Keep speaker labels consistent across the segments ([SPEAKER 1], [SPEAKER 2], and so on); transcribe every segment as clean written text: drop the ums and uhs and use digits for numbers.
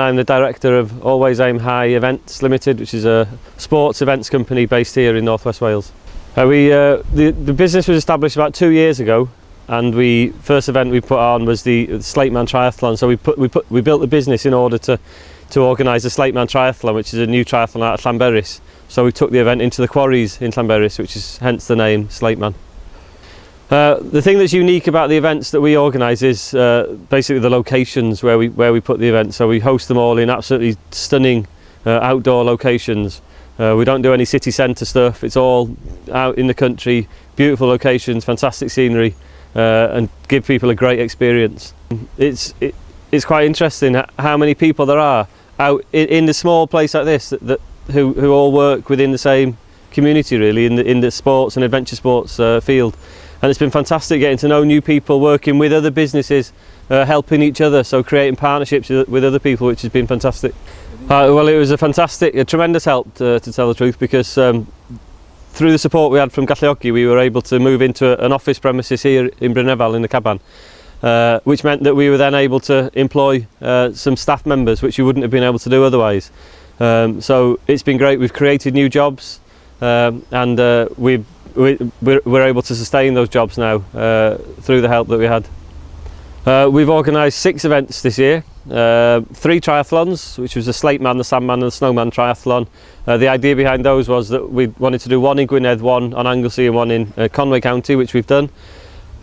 [SPEAKER 1] I'm the director of Always Aim High Events Limited, which is a sports events company based here in North West Wales. The business was established about 2 years ago, and the first event we put on was the Slateman Triathlon. So we built the business in order to organise the Slateman Triathlon, which is a new triathlon out of Llanberis. So we took the event into the quarries in Llanberis, which is hence the name Slateman. The thing that's unique about the events that we organise is basically the locations where we put the events. So we host them all in absolutely stunning outdoor locations. We don't do any city centre stuff. It's all out in the country, beautiful locations, fantastic scenery, and give people a great experience. It's quite interesting how many people there are out in the small place like this who all work within the same community, really, in the sports and adventure sports field. And it's been fantastic getting to know new people, working with other businesses, helping each other, so creating partnerships with other people, which has been fantastic. Well, it was a tremendous help to tell the truth, because through the support we had from Galluogi, we were able to move into an office premises here in Brynefal in the Caban, which meant that we were then able to employ some staff members, which we wouldn't have been able to do otherwise. So it's been great. We've created new jobs, and we're able to sustain those jobs now through the help that we had. We've organised 6 events this year, 3 triathlons, which was the Slateman, the Sandman and the Snowman triathlon. The idea behind those was that we wanted to do one in Gwynedd, one on Anglesey and one in Conway County, which we've done.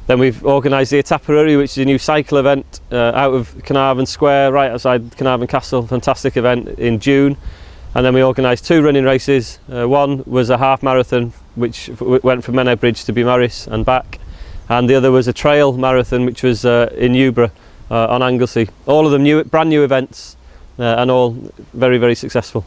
[SPEAKER 1] Then we've organised the Etapiruri, which is a new cycle event out of Carnarvon Square, right outside Carnarvon Castle. Fantastic event in June. And then we organised 2 running races. One was a half marathon, which went from Menai Bridge to Beaumaris and back. And the other was a trail marathon, which was in Newborough on Anglesey. All of them brand new events, and all very, very successful.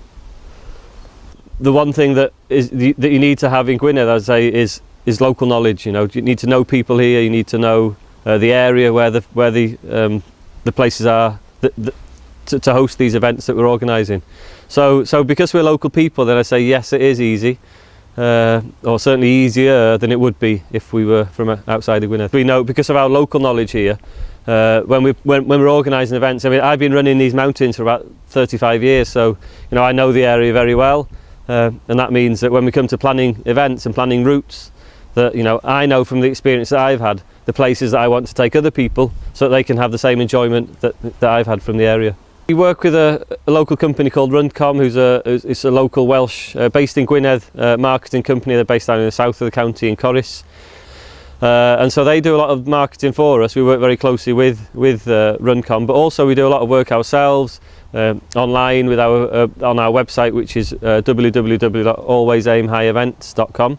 [SPEAKER 1] The one thing that you need to have in Gwynedd, I'd say, is local knowledge. You need to know people here. You need to know the area where the places are to host these events that we're organising. So because we're local people, then I say yes, it is easy, or certainly easier than it would be if we were from outside of Gwynedd. We know, because of our local knowledge here, when we're organising events. I mean, I've been running these mountains for about 35 years, so I know the area very well, and that means that when we come to planning events and planning routes, that I know from the experience that I've had the places that I want to take other people, so that they can have the same enjoyment that I've had from the area. We work with a local company called Runcom, it's a local Welsh, based in Gwynedd, marketing company. They're based down in the south of the county in Corris. And so they do a lot of marketing for us. We work very closely with Runcom, but also we do a lot of work ourselves online with on our website, which is www.alwaysaimhighevents.com.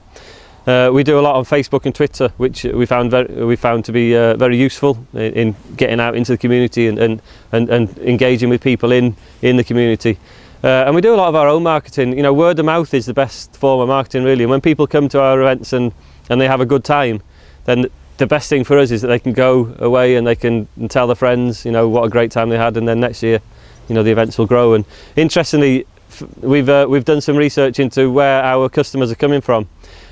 [SPEAKER 1] We do a lot on Facebook and Twitter, which we found to be very useful in getting out into the community and engaging with people in the community. And we do a lot of our own marketing. Word of mouth is the best form of marketing, really. And when people come to our events and they have a good time, then the best thing for us is that they can go away and they can tell their friends, what a great time they had, and then next year, the events will grow. And interestingly, we've done some research into where our customers are coming from.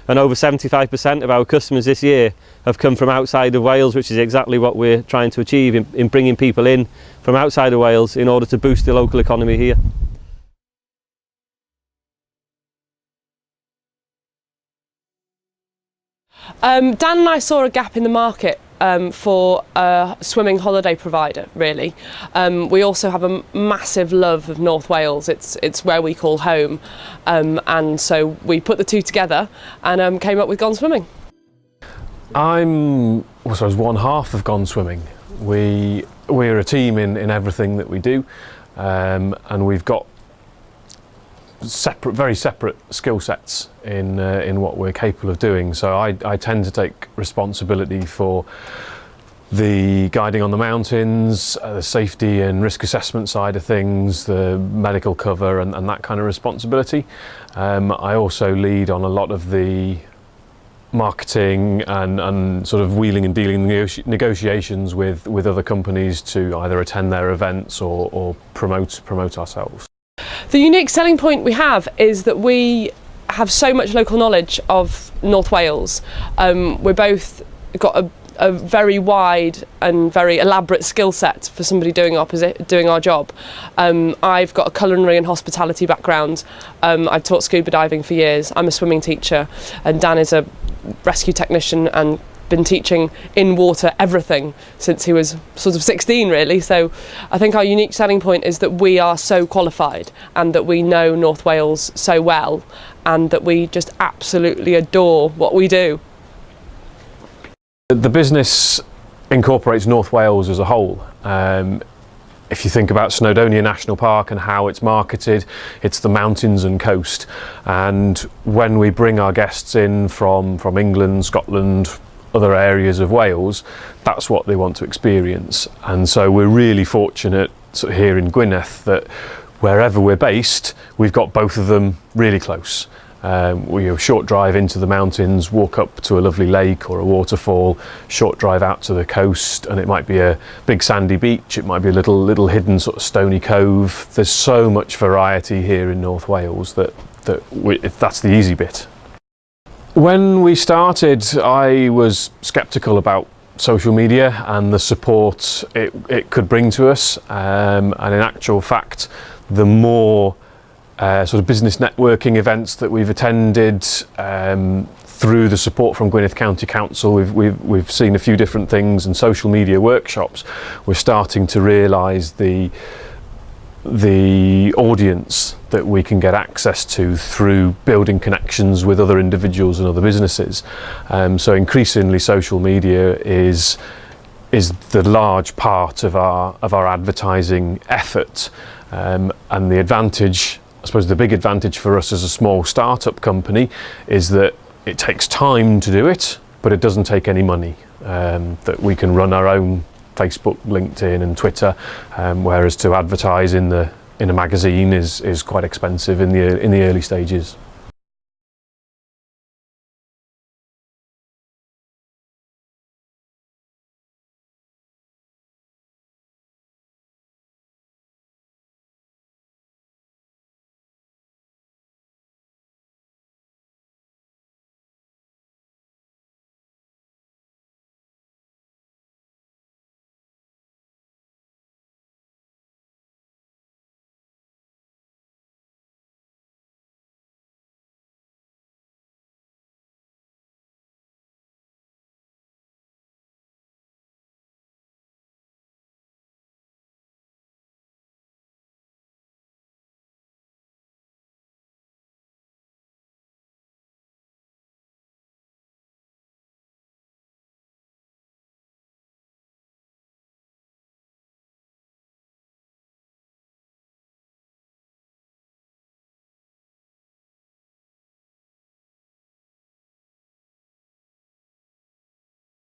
[SPEAKER 1] And over 75% of our customers this year have come from outside of Wales, which is exactly what we're trying to achieve in bringing people in from outside of Wales in order to boost the local economy here.
[SPEAKER 2] Dan and I saw a gap in the market for a swimming holiday provider, really. We also have a massive love of North Wales. It's where we call home, and so we put the two together and came up with Gone Swimming.
[SPEAKER 3] I'm, I suppose, one half of Gone Swimming. We're a team in everything that we do, and we've got very separate skill sets in what we're capable of doing. So I tend to take responsibility for the guiding on the mountains, the safety and risk assessment side of things, the medical cover and that kind of responsibility. I also lead on a lot of the marketing and sort of wheeling and dealing negotiations with other companies to either attend their events or promote ourselves.
[SPEAKER 2] The unique selling point we have is that we have so much local knowledge of North Wales. We're both got a very wide and very elaborate skill set for somebody doing our job. I've got a culinary and hospitality background. I've taught scuba diving for years. I'm a swimming teacher, and Dan is a rescue technician and been teaching in water everything since he was sort of 16 really. So I think our unique selling point is that we are so qualified and that we know North Wales so well and that we just absolutely adore what we do.
[SPEAKER 3] The business incorporates North Wales as a whole. If you think about Snowdonia National Park and how it's marketed, it's the mountains and coast. And when we bring our guests in from England, Scotland, other areas of Wales, that's what they want to experience. And so we're really fortunate sort of here in Gwynedd that wherever we're based, we've got both of them really close. We have a short drive into the mountains, walk up to a lovely lake or a waterfall, short drive out to the coast, and it might be a big sandy beach, it might be a little hidden sort of stony cove. There's so much variety here in North Wales that's the easy bit. When we started, I was sceptical about social media and the support it could bring to us, and in actual fact, the more sort of business networking events that we've attended through the support from Gwynedd County Council, we've seen a few different things, and social media workshops, we're starting to realise the audience that we can get access to through building connections with other individuals and other businesses. So increasingly social media is the large part of our advertising effort, and the advantage, I suppose the big advantage for us as a small startup company is that it takes time to do it, but it doesn't take any money, that we can run our own Facebook, LinkedIn and Twitter, whereas to advertise in a magazine is quite expensive in the early stages.